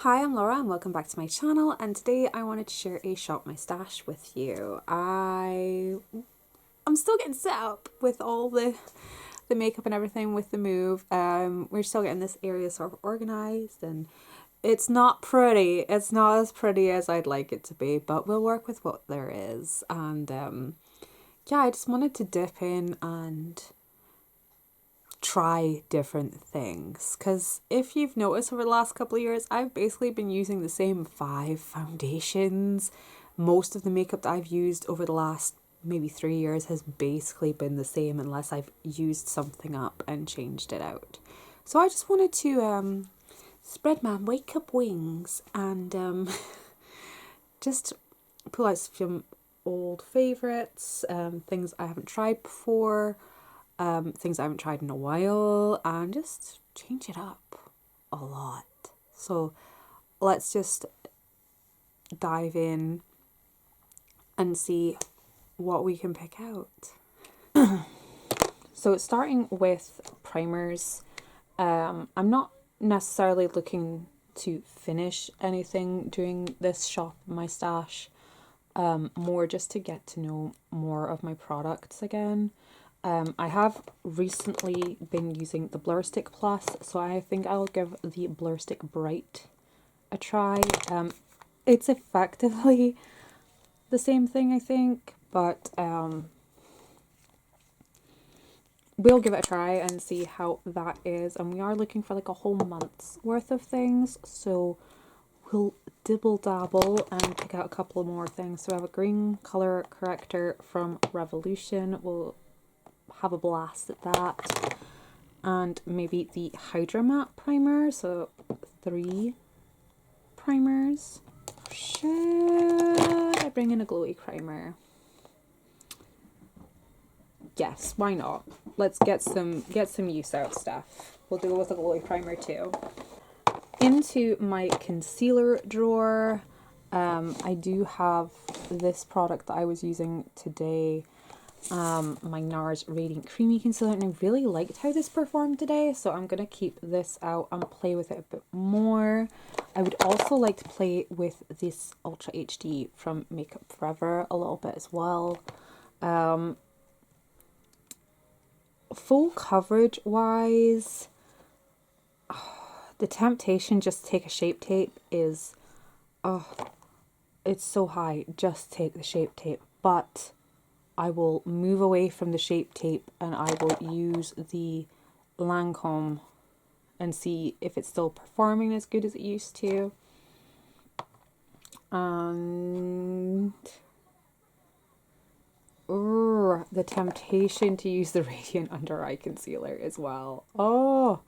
Hi, I'm Laura and welcome back to my channel, and today I wanted to share a shop my stash with you. I'm still getting set up with all the makeup and everything with the move. We're still getting this area sort of organized, and it's not pretty. It's not as pretty as I'd like it to be, but we'll work with what there is. And yeah, I just wanted to dip in and try different things, because if you've noticed over the last couple of years, I've basically been using the same 5 foundations. Most of the makeup that I've used over the last maybe 3 years has basically been the same, unless I've used something up and changed it out. So I just wanted to spread my makeup wings and just pull out some old favorites, things I haven't tried before, things I haven't tried in a while, and just change it up a lot. So let's just dive in and see what we can pick out. So starting with primers, I'm not necessarily looking to finish anything doing this shop my stash, more just to get to know more of my products again. I have recently been using the Blur Stick Plus, so I think I'll give the Blur Stick Bright a try. It's effectively the same thing, I think, but we'll give it a try and see how that is. And we are looking for like a whole month's worth of things, so we'll dibble dabble and pick out a couple more things. So we have a green color corrector from Revolution. We'll have a blast at that. And maybe the Hydra Matte primer, so 3 primers. Should I bring in a glowy primer? Yes, why not? Let's get some use out stuff. We'll do it with a glowy primer too. Into my concealer drawer, I do have this product that I was using today, my NARS Radiant Creamy Concealer, and I really liked how this performed today, so I'm going to keep this out and play with it a bit more. I would also like to play with this Ultra HD from Makeup Forever a little bit as well. Full coverage wise, the temptation just to take a Shape Tape is, it's so high. Just take the Shape Tape, but I will move away from the Shape Tape and I will use the Lancome and see if it's still performing as good as it used to. And the temptation to use the Radiant Under Eye Concealer as well. Oh,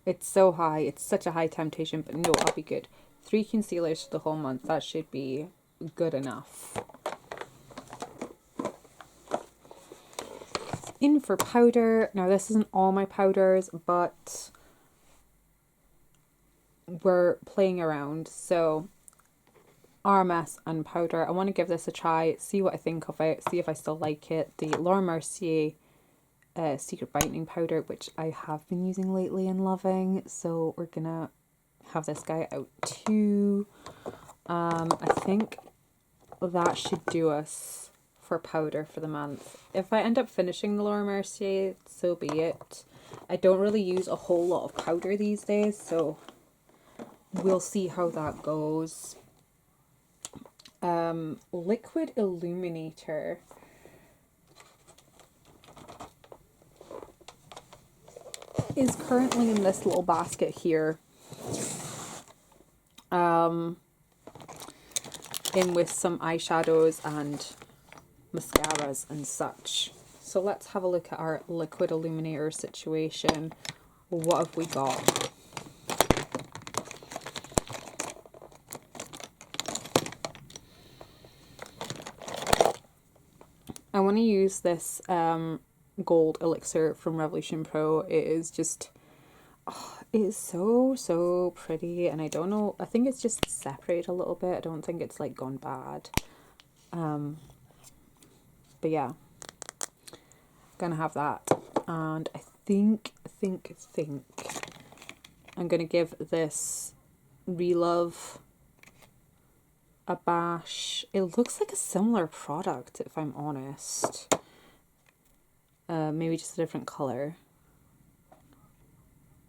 it's so high. It's such a high temptation, but no, I'll be good. 3 concealers for the whole month. That should be good enough. In for powder. Now, this isn't all my powders, but we're playing around. So, RMS and powder. I want to give this a try, see what I think of it, see if I still like it. The Laura Mercier Secret Brightening Powder, which I have been using lately and loving. So we're gonna have this guy out too. I think that should do us for powder for the month. If I end up finishing the Laura Mercier, so be it. I don't really use a whole lot of powder these days, so we'll see how that goes. Liquid Illuminator. Is currently in this little basket here. In with some eyeshadows and mascaras and such. So let's have a look at our liquid illuminator situation. What have we got? I want to use this gold elixir from Revolution Pro. It is just, it is so pretty, and I don't know, I think it's just separated a little bit. I don't think it's like gone bad. But yeah, gonna have that. And I think I'm gonna give this Relove Abash. It looks like a similar product, if I'm honest. Maybe just a different color.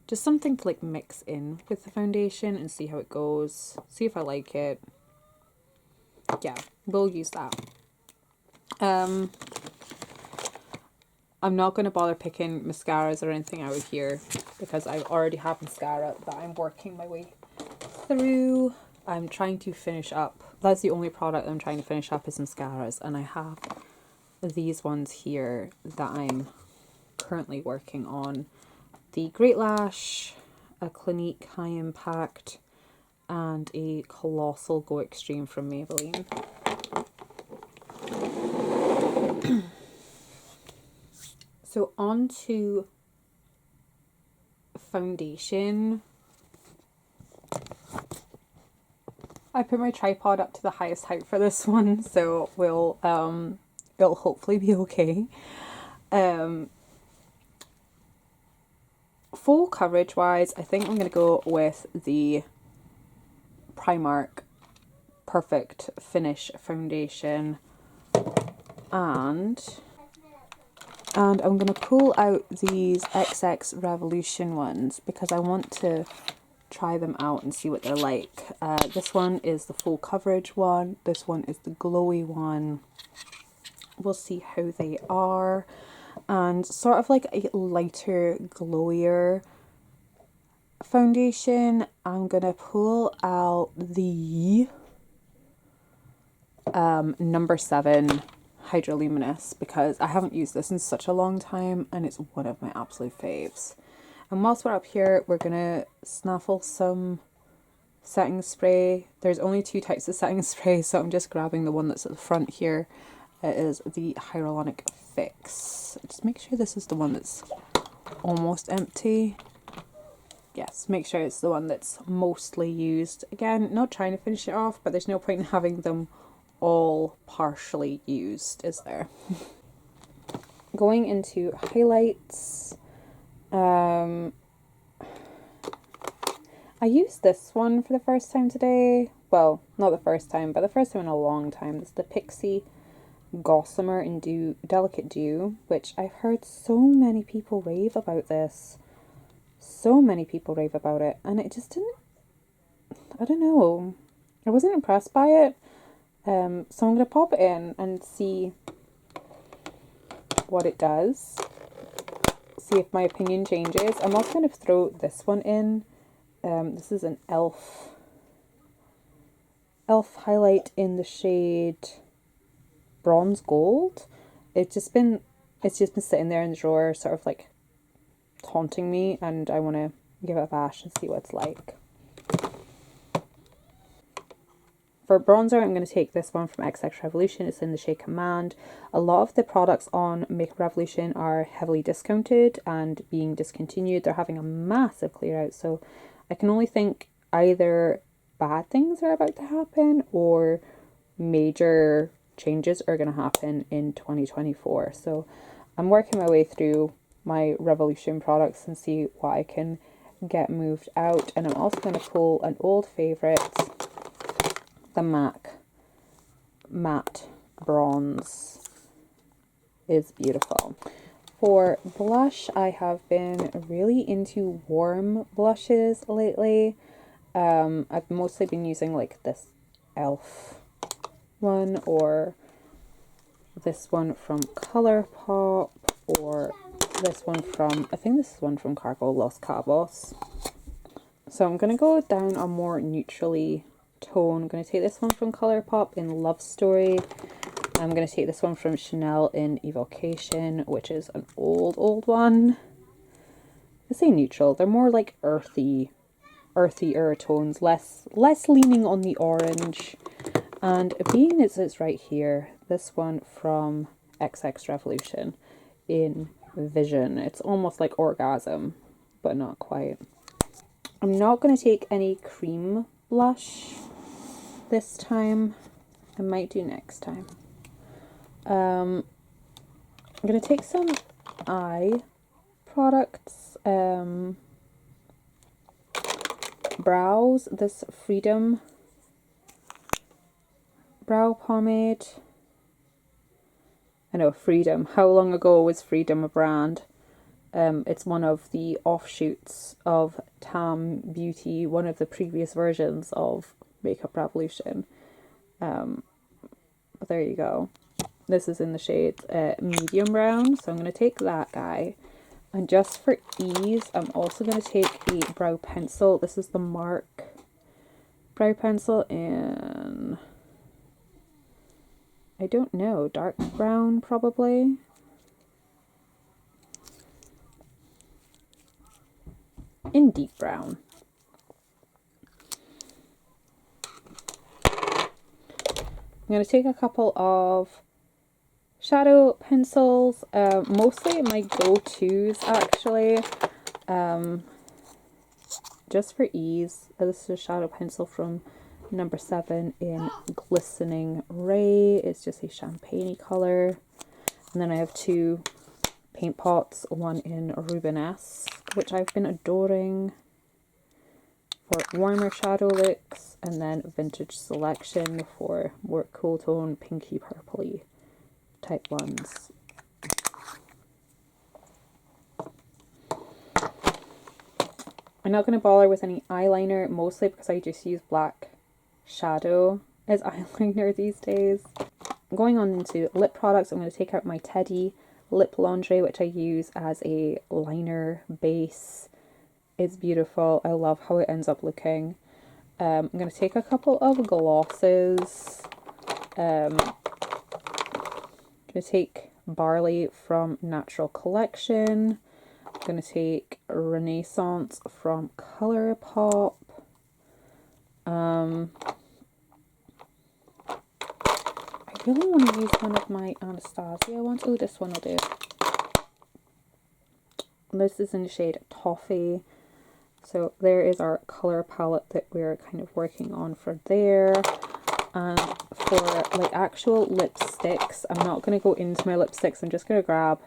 Just something to like mix in with the foundation and see how it goes. See if I like it. Yeah, we'll use that. I'm not going to bother picking mascaras or anything out of here because I already have mascara that I'm working my way through. I'm trying to finish up. That's the only product I'm trying to finish up is mascaras, and I have these ones here that I'm currently working on. The Great Lash, a Clinique High Impact, and a Colossal Go Extreme from Maybelline. So on to foundation. I put my tripod up to the highest height for this one, so it'll hopefully be okay. Full coverage wise, I think I'm going to go with the Primark Perfect Finish foundation, and I'm going to pull out these XX Revolution ones because I want to try them out and see what they're like. This one is the full coverage one. This one is the glowy one. We'll see how they are. And sort of like a lighter, glowier foundation, I'm going to pull out the number 7 Hydroluminous because I haven't used this in such a long time and it's one of my absolute faves. And whilst we're up here, we're going to snaffle some setting spray. There's only 2 types of setting spray, so I'm just grabbing the one that's at the front here. It is the Hyaluronic Fix. Just make sure this is the one that's almost empty. Yes, make sure it's the one that's mostly used. Again, not trying to finish it off, but there's no point in having them all partially used, is there? Going into highlights. I used this one for the first time today. Well, not the first time, but the first time in a long time. It's the Pixi Gossamer in Delicate Dew, which I've heard so many people rave about this. So many people rave about it, and it just didn't, I don't know, I wasn't impressed by it. So I'm going to pop it in and see what it does. See if my opinion changes. I'm also going to throw this one in. This is an e.l.f. highlight in the shade Bronze Gold. It's just been sitting there in the drawer, sort of like taunting me, and I want to give it a bash and see what it's like. For bronzer, I'm going to take this one from XX Revolution. It's in the shade Command. A lot of the products on Makeup Revolution are heavily discounted and being discontinued. They're having a massive clear out, so I can only think either bad things are about to happen or major changes are going to happen in 2024. So I'm working my way through my Revolution products and see what I can get moved out. And I'm also going to pull an old favourite, the MAC Matte Bronze. Is beautiful. For blush, I have been really into warm blushes lately. I've mostly been using like this e.l.f. one, or this one from ColourPop, or this one from, I think this is one from Cargo Los Cabos. So I'm going to go down a more neutrally tone. I'm going to take this one from ColourPop in Love Story. I'm going to take this one from Chanel in Evocation, which is an old one. I say neutral. They're more like earthier tones, less leaning on the orange. And being as it's right here, this one from XX Revolution in Vision. It's almost like Orgasm, but not quite. I'm not going to take any cream blush this time. I might do next time. I'm going to take some eye products. brows, this Freedom brow pomade. I know, Freedom. How long ago was Freedom a brand? It's one of the offshoots of Tam Beauty, one of the previous versions of Makeup Revolution. But there you go. This is in the shade medium brown, so I'm going to take that guy. And just for ease, I'm also going to take a brow pencil. This is the MARC brow pencil in, I don't know, dark brown probably. In deep brown. I'm going to take a couple of shadow pencils, mostly my go-tos actually, just for ease. This is a shadow pencil from number 7 in Glistening Ray. It's just a champagne color. And then I have 2 paint pots, one in Rubenesque, which I've been adoring for warmer shadow looks, and then Vintage Selection for more cool tone, pinky purpley type ones. I'm not going to bother with any eyeliner, mostly because I just use black shadow as eyeliner these days. Going on into lip products, I'm going to take out my Teddy Lip Laundry, which I use as a liner base. It's beautiful. I love how it ends up looking. I'm going to take a couple of glosses. I'm going to take Barley from Natural Collection. I'm going to take Renaissance from ColourPop. I really want to use one of my Anastasia ones. Oh, this one will do. This is in the shade Toffee. So there is our color palette that we're kind of working on for there. And for like actual lipsticks, I'm not going to go into my lipsticks. I'm just going to grab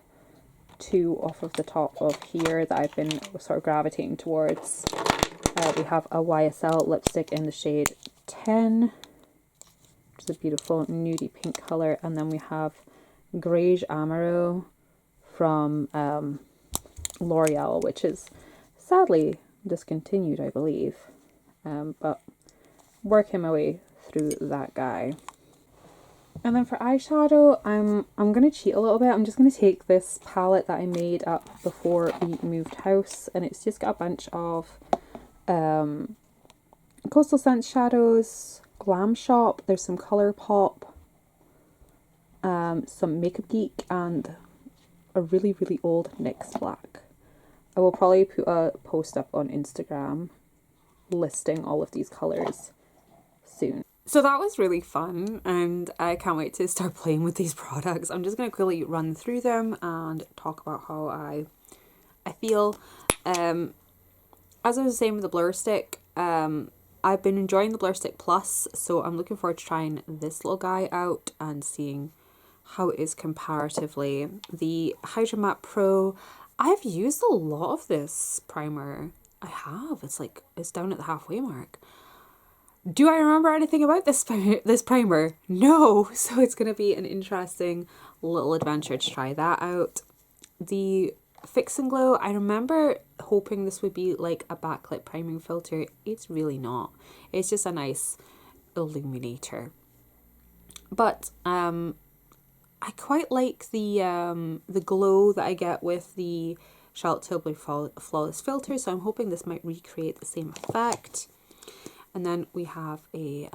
2 off of the top of here that I've been sort of gravitating towards. We have a YSL lipstick in the shade 10, which is a beautiful nudie pink color. And then we have Grage Amaro from L'Oreal, which is sadly discontinued, I believe. But working my way through that guy. And then for eyeshadow, I'm gonna cheat a little bit. I'm just gonna take this palette that I made up before we moved house, and it's just got a bunch of Coastal Scents shadows, Glam Shop, there's some ColourPop, some Makeup Geek, and a really, really old NYX black. I will probably put a post up on Instagram listing all of these colours soon. So that was really fun, and I can't wait to start playing with these products. I'm just going to quickly run through them and talk about how I feel. As I was saying with the Blur Stick, I've been enjoying the Blur Stick Plus, so I'm looking forward to trying this little guy out and seeing how it is comparatively. The Hydra Matte Pro, I've used a lot of this primer. I have. It's down at the halfway mark. Do I remember anything about this primer? No. So it's going to be an interesting little adventure to try that out. The Fix and Glow, I remember hoping this would be like a backlit priming filter. It's really not. It's just a nice illuminator. But I quite like the glow that I get with the Charlotte Tilbury Flawless Filter, so I'm hoping this might recreate the same effect. And then we have a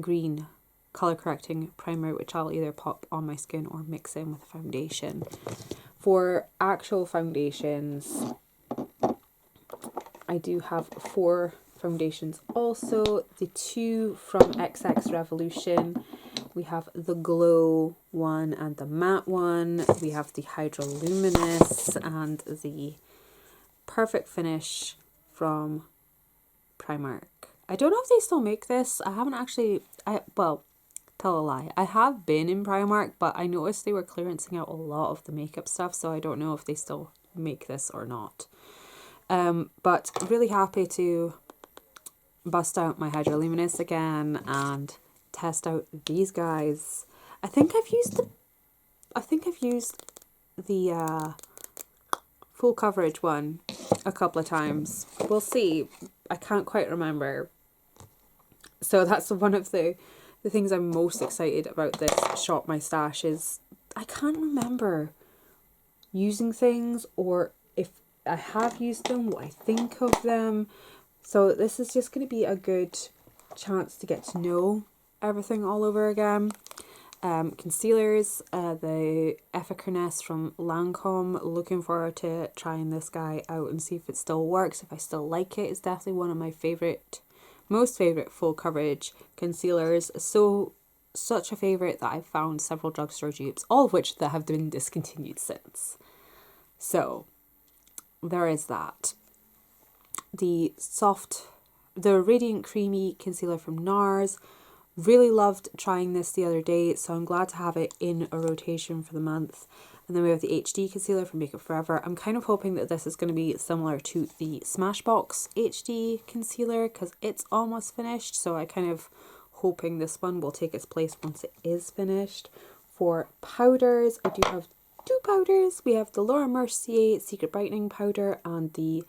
green color correcting primer, which I'll either pop on my skin or mix in with a foundation. For actual foundations, I do have 4 foundations also. The 2 from XX Revolution. We have the Glow one and the Matte one. We have the Hydroluminous and the Perfect Finish from Primark. I don't know if they still make this. I haven't actually, well, tell a lie. I have been in Primark, but I noticed they were clearancing out a lot of the makeup stuff, so I don't know if they still make this or not. But really happy to bust out my Hydroluminous again and test out these guys. I think I've used the full coverage one a couple of times. We'll see. I can't quite remember. So that's one of the things I'm most excited about this Shop My Stash is I can't remember using things, or if I have used them, what I think of them. So this is just going to be a good chance to get to know everything all over again. Concealers, the Efficacy from Lancome. Looking forward to trying this guy out and see if it still works, if I still like it. It's definitely one of my most favourite full coverage concealers. Such a favourite that I've found several drugstore dupes, all of which that have been discontinued since. So there is that. The Radiant Creamy Concealer from NARS. Really loved trying this the other day, so I'm glad to have it in a rotation for the month. And then we have the HD Concealer from Makeup Forever. I'm kind of hoping that this is going to be similar to the Smashbox HD Concealer because it's almost finished, so I kind of hoping this one will take its place once it is finished. For powders, I do have two powders. We have the Laura Mercier Secret Brightening Powder and the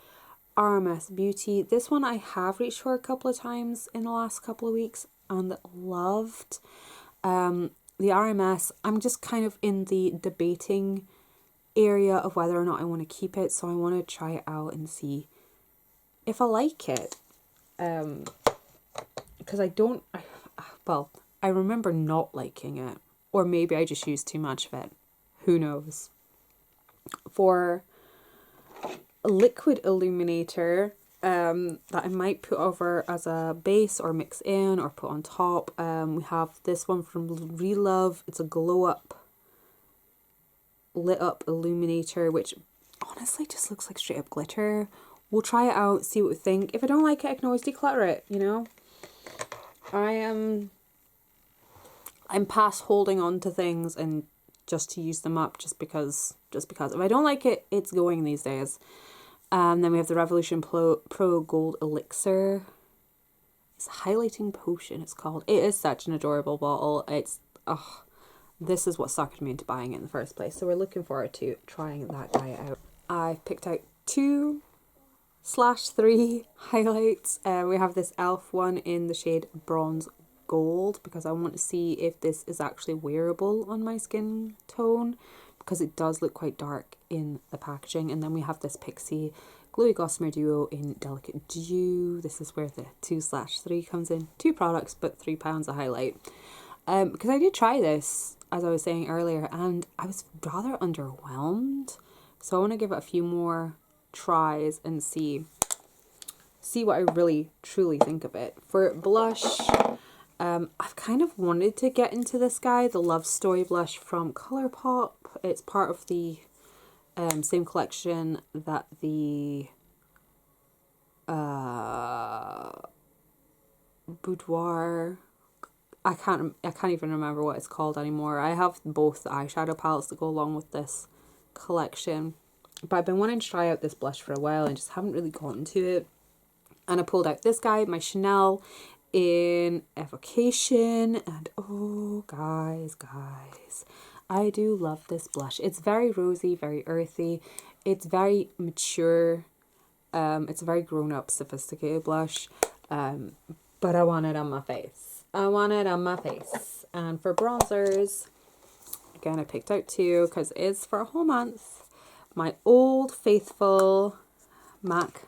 RMS Beauty. This one I have reached for a couple of times in the last couple of weeks and loved. The RMS, I'm just kind of in the debating area of whether or not I want to keep it, so I want to try it out and see if I like it. Because I remember not liking it, or maybe I just used too much of it. Who knows? For a liquid illuminator, that I might put over as a base or mix in or put on top. We have this one from Relove. It's a glow up lit up illuminator, which honestly just looks like straight up glitter. We'll try it out, see what we think. If I don't like it, I can always declutter it, you know? I'm past holding on to things and just to use them up just because. If I don't like it, it's going these days. Then we have the Revolution Pro Gold Elixir. It's a highlighting potion, it's called. It is such an adorable bottle. This is what suckered me into buying it in the first place. So we're looking forward to trying that guy out. I've picked out 2/3 highlights. We have this e.l.f. one in the shade Bronze Gold because I want to see if this is actually wearable on my skin tone, because it does look quite dark in the packaging. And then we have this Pixi Glowy Gossamer Duo in Delicate Dew. This is where the 2/3 comes in. 2 products, but £3 a highlight. Because I did try this, as I was saying earlier, and I was rather underwhelmed. So I want to give it a few more tries and see what I really, truly think of it. For blush, I've kind of wanted to get into this guy, the Love Story blush from Colourpop. It's part of the same collection that the Boudoir. I can't even remember what it's called anymore. I have both the eyeshadow palettes that go along with this collection, but I've been wanting to try out this blush for a while and just haven't really gotten to it. And I pulled out this guy, my Chanel in Evocation, and oh guys, I do love this blush. It's very rosy, very earthy. It's very mature. It's a very grown-up, sophisticated blush. But I want it on my face. And for bronzers, again, I picked out 2 because it's for a whole month. My Old Faithful MAC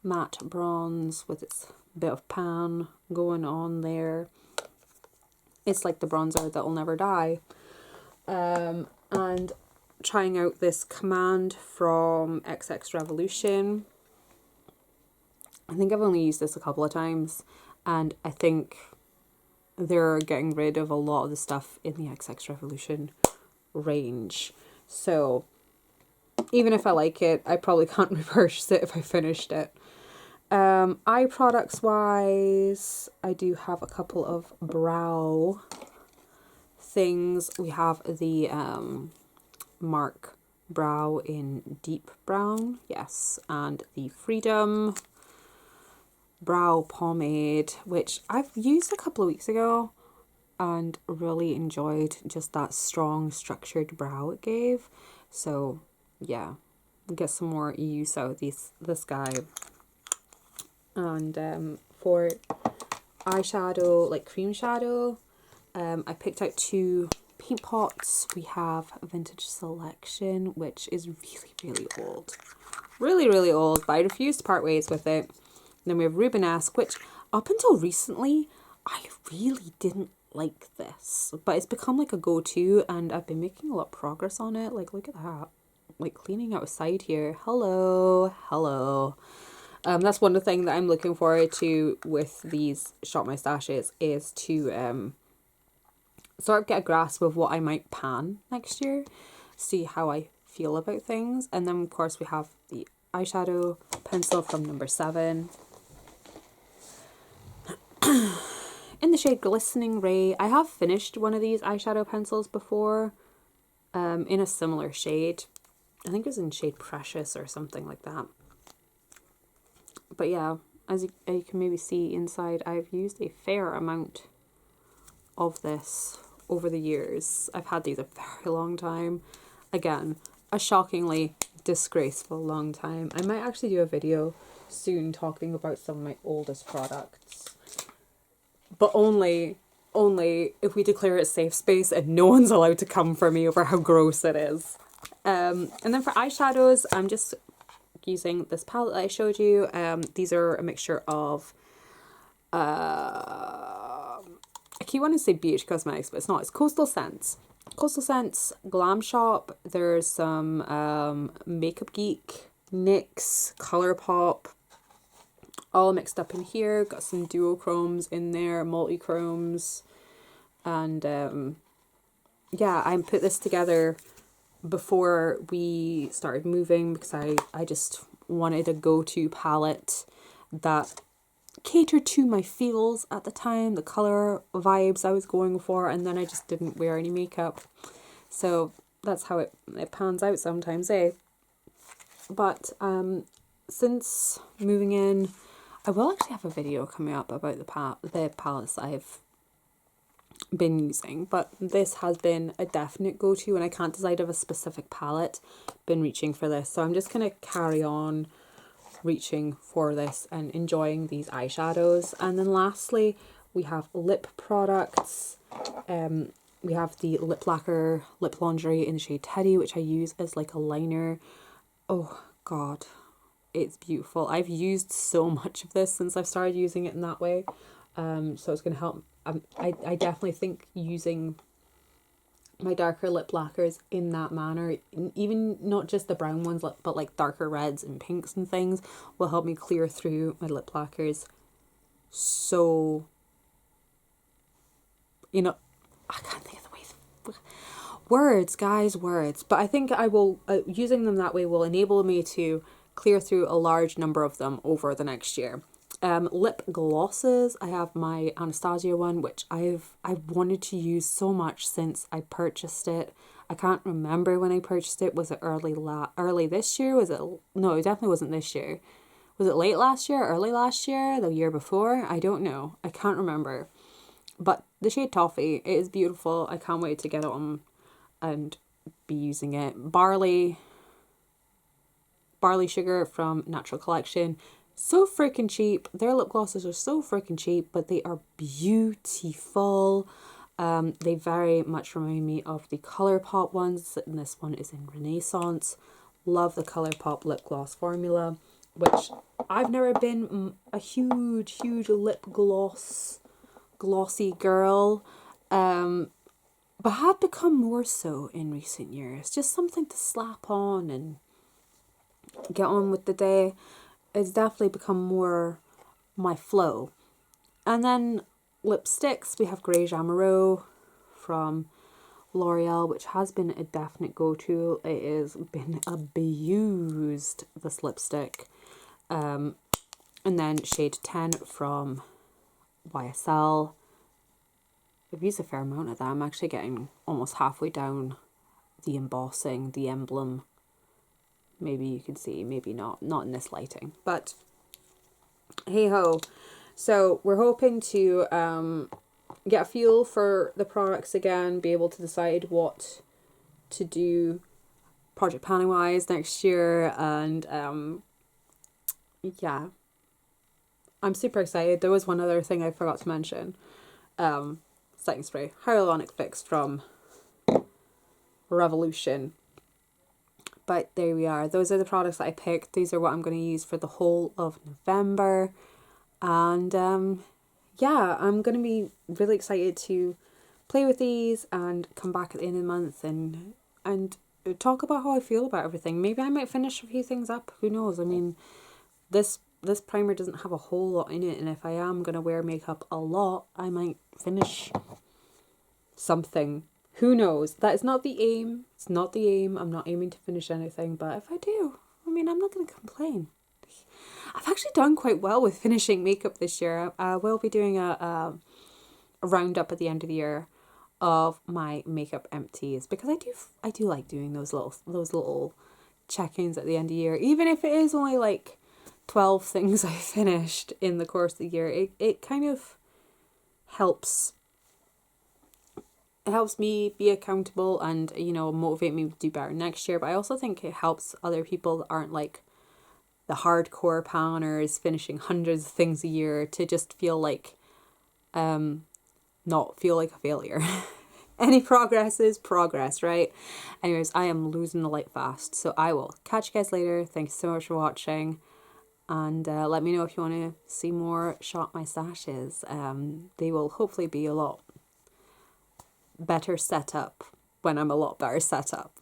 Matte Bronze with its bit of pan going on there. It's like the bronzer that will never die. And trying out this Command from XX Revolution. I think I've only used this a couple of times, and I think they're getting rid of a lot of the stuff in the XX Revolution range. So even if I like it, I probably can't repurchase it if I finished it. Eye products wise, I do have a couple of brow things. We have the MAC brow in deep brown, yes, and the Freedom brow pomade, which I've used a couple of weeks ago and really enjoyed just that strong structured brow it gave. So yeah, get some more use out of this guy. And for eyeshadow, like cream shadow, I picked out 2 paint pots. We have Vintage Selection, which is really old. Really old, but I refuse to part ways with it. And then we have Rubenesque, which up until recently, I really didn't like this. But it's become like a go-to, and I've been making a lot of progress on it. Like, look at that. Like, cleaning outside here. Hello. That's one of the things that I'm looking forward to with these Shop My Stashes is to sort of get a grasp of what I might pan next year, see how I feel about things. And then of course we have the eyeshadow pencil from number 7 in the shade Glistening Ray. I have finished one of these eyeshadow pencils before, in a similar shade. I think it was in shade Precious or something like that. But yeah, as you can maybe see inside, I've used a fair amount of this over the years. I've had these a very long time. Again, a shockingly disgraceful long time. I might actually do a video soon talking about some of my oldest products. But only if we declare it safe space and no one's allowed to come for me over how gross it is. And then for eyeshadows, I'm just using this palette that I showed you. These are a mixture of I keep wanting to say BH Cosmetics, but it's not. It's Coastal Scents. Coastal Scents, Glam Shop. There's some Makeup Geek, NYX, Colourpop, all mixed up in here. Got some duochromes in there, multi-chromes. And yeah, I put this together before we started moving because I just wanted a go-to palette that catered to my feels at the time, the colour vibes I was going for, and then I just didn't wear any makeup. So that's how it pans out sometimes, eh? But since moving in, I will actually have a video coming up about the palettes I've been using, but this has been a definite go-to and I can't decide of a specific palette. Been reaching for this, so I'm just gonna carry on reaching for this and enjoying these eyeshadows. And then lastly we have lip products. We have the lip lacquer Lip Lingerie in the shade Teddy, which I use as like a liner. Oh god, it's beautiful. I've used so much of this since I've started using it in that way, so it's going to help. I definitely think using my darker lip lacquers in that manner, even not just the brown ones, but like darker reds and pinks and things, will help me clear through my lip lacquers. So, you know, I can't think of the way. Words, guys, words. But I think I will, using them that way will enable me to clear through a large number of them over the next year. Lip glosses, I have my Anastasia one, which I've wanted to use so much since I purchased it. I can't remember when I purchased it. Was it early this year? Was it? No, it definitely wasn't this year. Was it late last year, early last year, the year before? I don't know. I can't remember. But the shade Toffee, it is beautiful. I can't wait to get it on and be using it. Barley Sugar from Natural Collection. So freaking cheap. Their lip glosses are so freaking cheap, but they are beautiful. They very much remind me of the Colourpop ones, and this one is in Renaissance. Love the Colourpop lip gloss formula, which I've never been a huge lip glossy girl, but have become more so in recent years. Just something to slap on and get on with the day. It's definitely become more my flow. And then lipsticks, we have Grey Jamarot from L'Oreal, which has been a definite go-to. It has been abused, this lipstick. And then shade 10 from YSL. I've used a fair amount of that. I'm actually getting almost halfway down the embossing, the emblem maybe you can see, maybe not in this lighting, but hey ho. So we're hoping to get a feel for the products again, be able to decide what to do project planning wise next year, and yeah, I'm super excited. There was one other thing I forgot to mention. Setting spray, hyaluronic fix from Revolution. But there we are. Those are the products that I picked. These are what I'm going to use for the whole of November. And yeah, I'm going to be really excited to play with these and come back at the end of the month and talk about how I feel about everything. Maybe I might finish a few things up. Who knows? I mean, this primer doesn't have a whole lot in it, and if I am going to wear makeup a lot, I might finish something. Who knows? That is not the aim. It's not the aim. I'm not aiming to finish anything, but if I do, I mean, I'm not going to complain. I've actually done quite well with finishing makeup this year. I will be doing a roundup at the end of the year of my makeup empties, because I do like doing those little check-ins at the end of the year, even if it is only like 12 things I finished in the course of the year. It kind of helps me be accountable and, you know, motivate me to do better next year. But I also think it helps other people that aren't like the hardcore planners finishing hundreds of things a year to just feel like not feel like a failure. Any progress is progress, right? Anyways, I am losing the light fast, so I will catch you guys later. Thanks so much for watching, and let me know if you want to see more Shop My Stashes. They will hopefully be a lot better set up when I'm a lot better set up.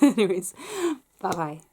Anyways, bye bye.